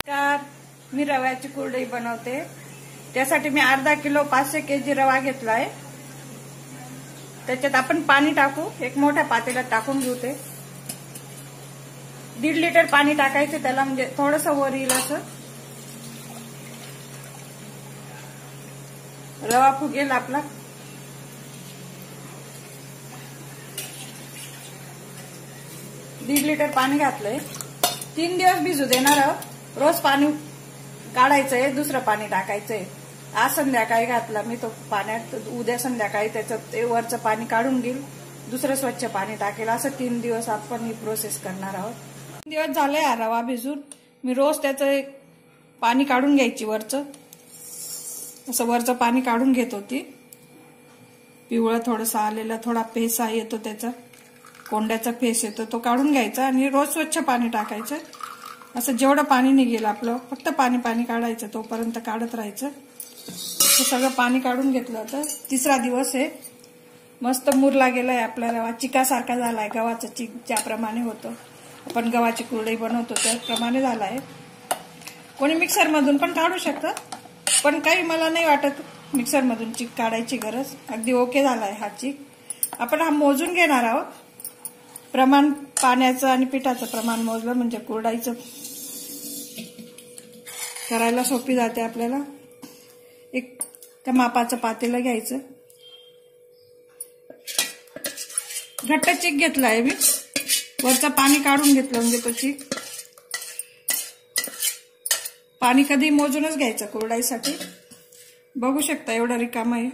नमस्कार, मी रव्याची कुरडई बनवते। त्यासाठी मी अर्धा किलो 500 kg रवा घेतलाय। त्याच्यात आपण पाणी टाकू, एक मोठ्या पातेल्यात टाकून घेऊ। ते 1.5 लिटर पाणी टाकायचं त्याला, म्हणजे थोडंसं वर येईल असं। रवा फुगेल आपला। दीड लिटर पाणी घातलंय। 3 दिवस भिजू देणार आहोत। रोज पाणी काढायचंय, दुसरं पाणी टाकायचंय। आज संध्याकाळी घातला मी तो पाण्यात, उद्या संध्याकाळी त्याचं ते वरचं पाणी काढून घेईल, दुसरं स्वच्छ पाणी टाकेल। असं 3 दिवस आपण ही प्रोसेस करणार आहोत। 3 दिवस झाले हा रवा भिजून। मी रोज त्याचं पाणी काढून घ्यायची, वरचं असं वरचं पाणी काढून घेत होती। पिवळं थोडंसं आलेलं, थोडा पेसा येतो त्याचा, कोंड्याचा फेस येतो, तो काढून घ्यायचा आणि रोज स्वच्छ पाणी टाकायचं। असं जेवढं पाणी निघेल आपलं, फक्त पाणी पाणी काढायचं, तोपर्यंत काढत राहायचं। हे सगळं पाणी काढून घेतलं होतं। 3रा दिवस आहे, मस्त मुरला गेलाय आपला रवा, चिकासारखा झालाय। गव्हाचं चिक ज्याप्रमाणे होतं, आपण गव्हाची कुरडई बनवतो त्याप्रमाणे झालाय। कोणी मिक्सर मधून पण काढू शकतं, पण काही मला नाही वाटत मिक्सर मधून चिक काढायची गरज। अगदी ओके झालाय हा चिक। आपण हा मोजून घेणार आहोत, प्रमाण पाण्याचं आणि पिठाचं प्रमाण मोजलं म्हणजे कुरडईचं करायला सोपी जाते आपल्याला। एक त्या मापाचं पातेलं घ्यायचं। घट्ट चिक घेतलाय मी, वरचं पाणी काढून घेतलं म्हणजे तो चिक। पाणी कधी मोजूनच घ्यायचं कुरडईसाठी। बघू शकता एवढं रिकामं आहे,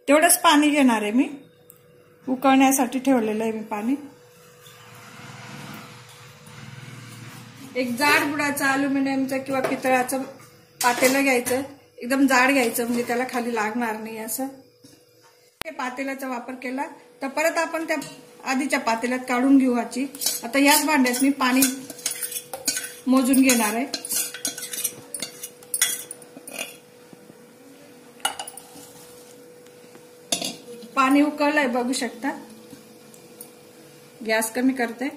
तेवढंच पाणी घेणार आहे मी। उकळण्यासाठी ठेवलेलं आहे मी पाणी। एक जाड बुडाचं अल्युमिनियमचं किंवा पितळाचं पातेलं घ्यायचं, एकदम जाड घ्यायचं, म्हणजे त्याला खाली लागणार नाही असं। हे पातेल्याचा वापर केला तर परत आपण त्या आधीच्या पातेल्यात काढून घेऊ ह्याची। आता याच भांड्यात मी पाणी मोजून घेणार आहे। पाणी उकळलंय बघू शकता। गॅस कमी करते।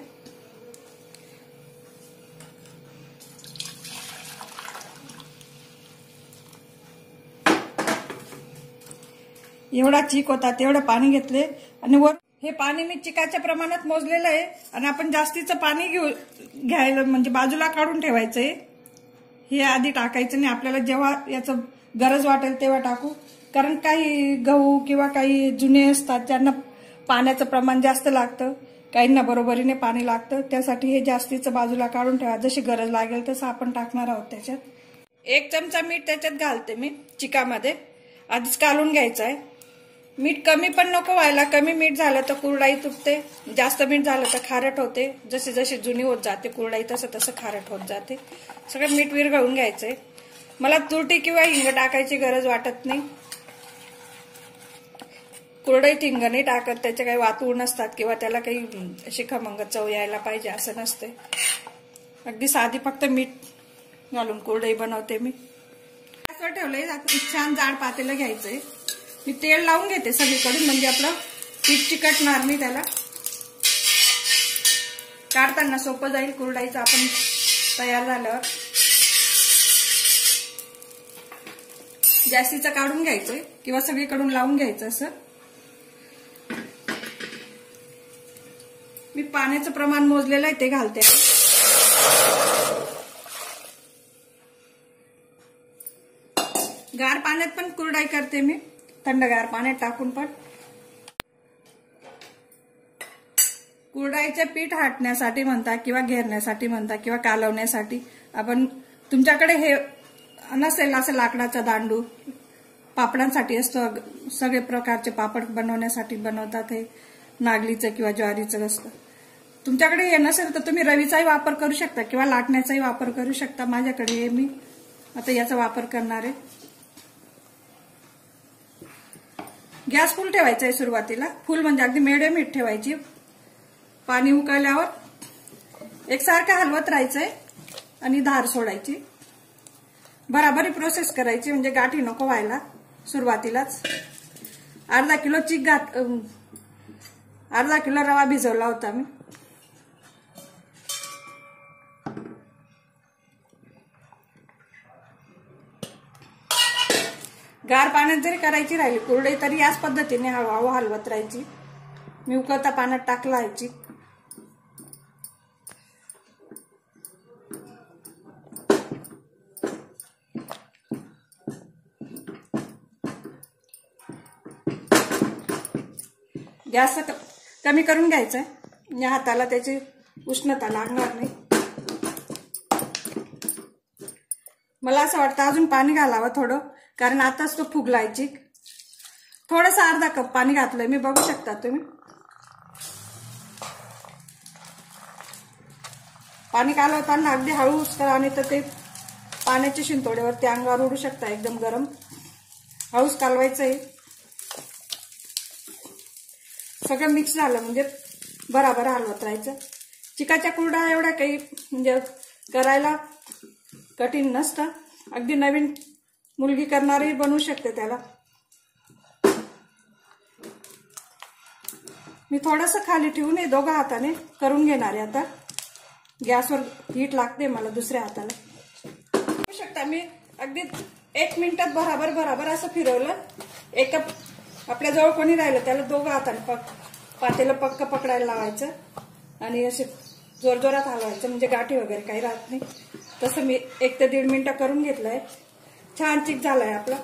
एवढा चिक होता तेवढं पाणी घेतले आणि वर हे पाणी मी चिकाच्या प्रमाणात मोजलेलं आहे। आणि आपण जास्तीचं पाणी घ्यायला म्हणजे बाजूला काढून ठेवायचंय। हे आधी टाकायचं नाही, आपल्याला जेव्हा याचं गरज वाटेल तेव्हा टाकू। कारण काही गहू किंवा काही जुने असतात ज्यांना पाण्याचं प्रमाण जास्त लागतं, काहींना बरोबरीने पाणी लागतं, त्यासाठी हे जास्तीचं बाजूला काढून ठेवा। जशी गरज लागेल तसं आपण टाकणार आहोत त्याच्यात। 1 चमचा मीठ त्याच्यात घालते मी चिकामध्ये, आधीच काढून घ्यायचं आहे। मीठ कमी पण नको व्हायला, कमी मीठ झालं तर कुरडई तुटते, जास्त मीठ झालं तर खारट होते। जसे जसे जुनी होत जाते कुरडई तसं तसं खारट होत जाते। सगळं मीठ विरघळून घ्यायचंय। मला तुरटी किंवा हिंग टाकायची गरज वाटत नाही। कुरडईत हिंग नाही टाकत, त्याचे काही वातुळ नसतात किंवा त्याला काही शिखामंग चव यायला पाहिजे असं नसते। अगदी साधी फक्त मीठ घालून कुरडई बनवते मी। गॅसवर ठेवलंय, छान जाड पातेलं घ्यायचंय। मी तेल लावून घेते सगळीकडून, म्हणजे आपलं पीठ चिकटणार नाही, त्याला काढताना सोपं जाईल कुरडईचं आपण तयार झाल्यावर। जास्तीचं काढून घ्यायचंय किंवा सगळीकडून लावून घ्यायचं असं। मी पाण्याचं प्रमाण मोजलेलं आहे ते घालते। गार पाण्यात पण कुरडई करते मी, थंडगार पाण्यात टाकून पण। कुरडईचे पीठ हटण्यासाठी म्हणता किंवा घेरण्यासाठी म्हणता किंवा कालवण्यासाठी, आपण तुमच्याकडे हे नसेल असं लाकडाचा दांडू, पापडांसाठी असतो, सगळे प्रकारचे पापड बनवण्यासाठी बनवतात। हे नागलीचं किंवा ज्वारीचं असतं। तुमच्याकडे हे नसेल तर तुम्ही रवीचाही वापर करू शकता किंवा लाटण्याचाही वापर करू शकता। माझ्याकडे हे मी आता याचा वापर करणार आहे। गॅस फुल ठेवायचा आहे सुरुवातीला, फुल म्हणजे अगदी मिडियम हीट ठेवायची। पाणी उकळल्यावर एकसारखं हलवत राहायचंय आणि धार सोडायची। बराबरी प्रोसेस करायची, म्हणजे गाठी नको व्हायला सुरुवातीलाच। अर्धा किलो रवा भिजवला होता मी। गार पाण्यात जरी करायची राहिली कुरडई तरी याच पद्धतीने हळूहळू हलवत राहायची. मी उकळता पाण्यात टाकला आहे चिक. गॅस कमी करून घ्यायचा. या हाताला त्याची उष्णता लागणार नाही. मला असं वाटतं अजून पाणी घालावं थोडं, कारण आताच तो फुगलाय चिक. थोडंसं अर्धा कप पाणी घातलंय मी, बघू शकता तुम्ही. पाणी कालवताना अगदी हळूच करा, आणि तर ते पाण्याच्या शिंतोड्यावरती अंगावर उडू शकता. एकदम गरम हळूच कालवायचंय. सगळं मिक्स झालं म्हणजे बराबर हलवत राहायचं. चिकाच्या कुरडया एवढ्या काही म्हणजे करायला कठीण नसतं. अगदी नवीन मुलगी करणारी बनवू शकते त्याला. मी थोडंसं खाली ठेवून हे दोघा हाताने करून घेणार आहे. आता गॅसवर हीट लागते मला दुसऱ्या हाताला. बघू शकता मी अगदी 1 मिनिटात बराबर असं फिरवलं. एका आपल्या जवळ कोणी राहिलं त्याला दोघा हाताने पातेलं पक्क पकडायला लावायचं आणि असे जोरजोरात हलवायचं, म्हणजे गाठी वगैरे काही राहत नाही. तसं मी 1 ते 1.5 मिनिटं करून घेतलंय. छान चिक झालाय आपला.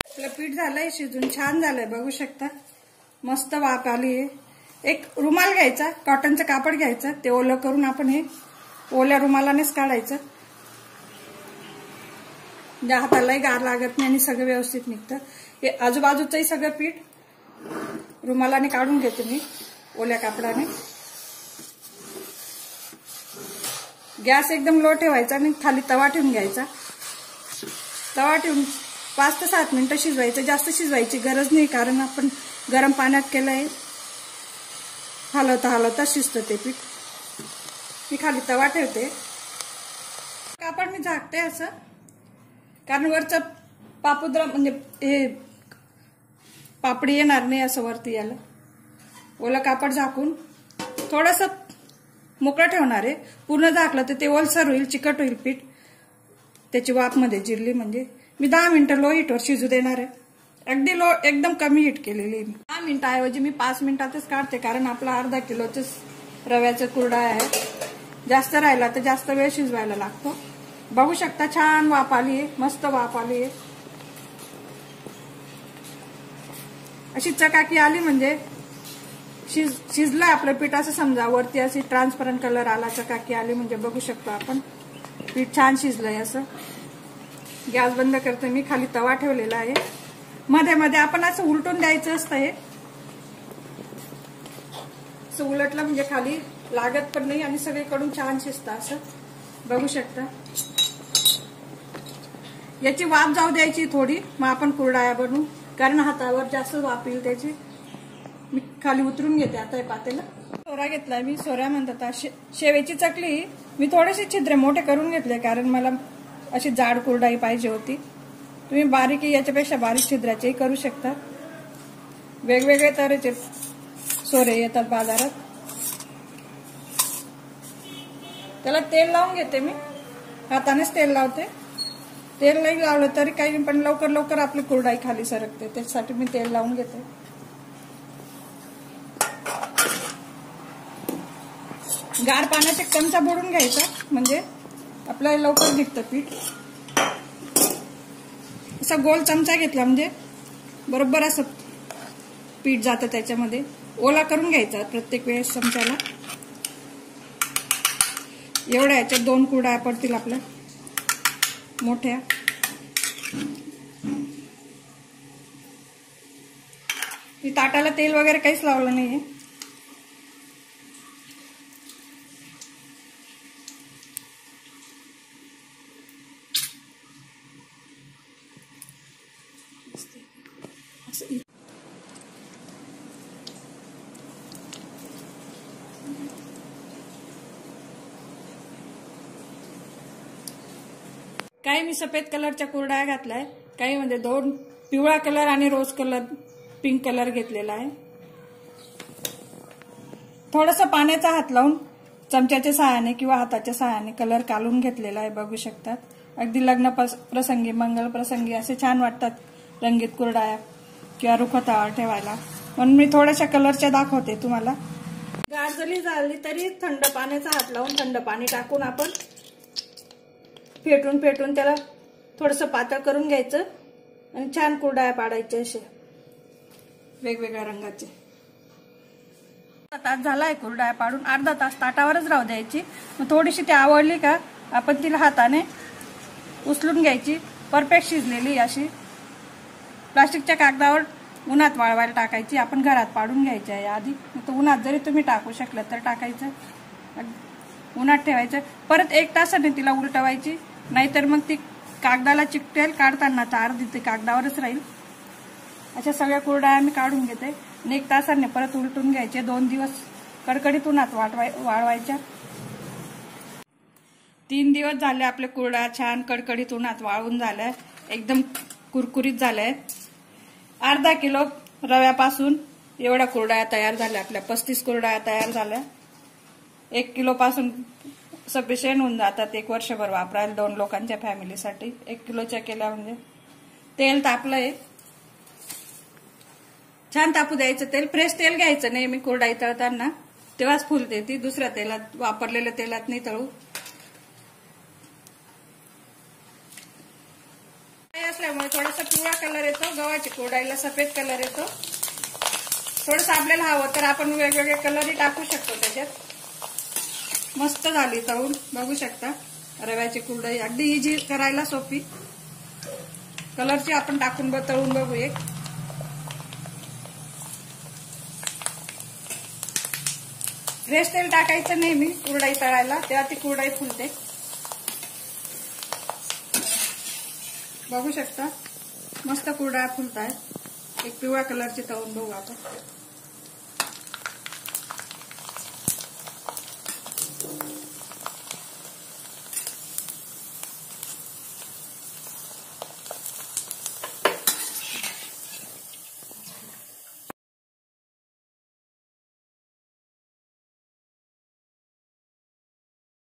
आपलं पीठ झालंय शिजून, छान झालंय बघू शकता. मस्त वाफ आली आहे. एक रुमाल घ्यायचा, कॉटनचं कापड घ्यायचं, ते ओलं करून आपण हे ओल्या रुमालानेच काढायचं. ज्या हातालाही गार लागत नाही आणि सगळं व्यवस्थित निघतं. हे आजूबाजूचंही सगळं पीठ रुमालाने काढून घेते मी ओल्या कापडाने. गॅस एकदम लो ठेवायचा आणि खाली तवा ठेवून घ्यायचा. तवा ठेवून 5 ते 7 मिनिटं शिजवायचं. जास्त शिजवायची गरज नाही, कारण आपण गरम पाण्यात केलंय. हलवता शिजतं ते पीठ. मी खाली तवा ठेवते. कापड मी झाकते असं, कारण वरचं पापुद्रा म्हणजे हे पापडी येणार नाही असं वरती याला. ओलं कापड झाकून थोडंसं मोकळं ठेवणार आहे. पूर्ण झाकलं तर ते ओलसर होईल, चिकट होईल पीठ. त्याची वाफ मध्ये जिरली म्हणजे. मी 10 मिनिटं लो हीटवर शिजू देणार आहे. अगदी लो, एकदम कमी हीट केलेली आहे. 10 मिनिटाऐवजी मी 5 मिनिटातच काढते, कारण आपला अर्धा किलोच रव्याचं कुरडा आहे. जास्त राहिला तर जास्त वेळ शिजवायला लागतो. बघू शकता छान वाफ आली आहे, मस्त वाफ आली आहे. अशी चकाकी आली म्हणजे शिजलं आपलं पीठ असं समजा. वरती अशी ट्रान्सपरंट कलर आला, चकाकी आली म्हणजे बघू शकतो आपण पीठ छान शिजलंय. असं गॅस बंद करते मी. खाली तवा ठेवलेला आहे. मध्ये मध्ये आपण असं उलटून द्यायचं असतं. हे असं उलटलं म्हणजे खाली लागत पण नाही आणि सगळीकडून छान शिजतं. असं बघू शकता. याची वाफ जाऊ द्यायची थोडी, मग आपण कुरडया बनवू, कारण हातावर जास्त वाफ येईल त्याची. मी खाली उतरून घेते आता हे पातेलं. सोरा घेतलाय मी. सोऱ्या म्हणतात शेवेची चकली. मी थोडेसे छिद्र मोठे करून घेतले, कारण मला अशी जाड कुरडाई पाहिजे होती. तुम्ही बारीक याच्यापेक्षा बारीक छिद्राचेही करू शकता. वेगवेगळे तऱ्हेचे सोरे येतात बाजारात. त्याला तेल लावून घेते मी. हातानेच तेल लावते. तेल नाही लावलं तरी काही, पण लवकर आपली कुरडाई खाली सरकते, त्याच्यासाठी मी तेल लावून घेते. गार पाण्याचा चमचा बुडून घ्यायचा म्हणजे आपल्याला लवकर निघतं पीठ. असा गोल चमचा घेतला म्हणजे बरोबर असं पीठ जातं त्याच्यामध्ये. ओला करून घ्यायचा प्रत्येक वेळेस चमच्याला. एवढ्या याच्यात 2 कुरडया पडतील आपल्या मोठ्या. मी ताटाला तेल वगैरे काहीच लावलं नाहीये. काही मी सफेद कलरच्या कुरडया घातलाय, काही म्हणजे 2 पिवळा कलर आणि रोज कलर, पिंक कलर घेतलेला आहे. थोडंसं पाण्याचा हात लावून चमच्याच्या सहाय्याने किंवा हाताच्या सहाय्याने कलर काढून घेतलेला आहे, बघू शकतात. अगदी लग्न प्रसंगी, मंगल प्रसंगी असे छान वाटतात रंगीत कुरडया किंवा रुखवतावर ठेवायला. म्हणून मी थोड्याशा कलरच्या दाखवते तुम्हाला. गार जरी झाली तरी थंड पाण्याचा हात लावून थंड पाणी टाकून आपण फेटून त्याला थोडंसं पातळ करून घ्यायचं आणि छान कुरडया पाडायचे असे वेगवेगळ्या रंगाचे. तास झालाय कुरडया पाडून, अर्धा तास ताटावरच राहू द्यायची. मग थोडीशी ती आवडली का आपण तिला हाताने उचलून घ्यायची. परफेक्ट शिजलेली अशी प्लास्टिकच्या कागदावर उन्हात वाळवायला टाकायची. आपण घरात पाडून घ्यायची आहे आधी. तो उन्हात जरी तुम्ही टाकू शकलं तर टाकायचं, उन्हात ठेवायचं. परत 1 तासाने तिला उलटवायची, नाहीतर मग ती कागदाला चिकटेल. काढताना तर अर्धी ती कागदावरच राहील. अशा सगळ्या कुरडया मी काढून घेते आणि 1 तासाने परत उलटून घ्यायचे. 2 दिवस कडकडीत उन्हात वाळवायच्या. 3 दिवस झाले आपले कुरडया छान कडकडीत उन्हात वाळून झाल्या, एकदम कुरकुरीत झाल्या. अर्धा किलो रव्यापासून एवढ्या कुरडया तयार झाल्या. आपल्या 35 कुरडया तयार झाल्या. 1 किलो पासून सफिशियंट होऊन जातात 1 वर्षभर वापरायला 2 लोकांच्या फॅमिलीसाठी. 1 किलोच्या केल्या म्हणजे. तेल तापलंय, छान तापू द्यायचं तेल. फ्रेश तेल घ्यायचं नेहमी कुरडई तळताना, तेव्हाच फुलते ती. दुसऱ्या तेलात, वापरलेल्या तेलात नाही तळू. असल्यामुळे थोडासा पिवळा कलर येतो, गव्हाच्या कुरडईला सफेद कलर येतो. थोडंसं आपल्याला हवं तर आपण वेगवेगळे कलरही टाकू शकतो त्याच्यात. मस्त झाली तळून, बघू शकता. रव्याची कुरडई अगदी इझी करायला, सोपी. कलरची आपण टाकून तळून बघू एक. फ्रेश तेल टाकायचं नेहमी कुरडई तळायला, तेव्हा ती कुरडई फुलते. बघू शकता मस्त कुरडया फुलताय. एक पिवळ्या कलरची तळून बघू आपण.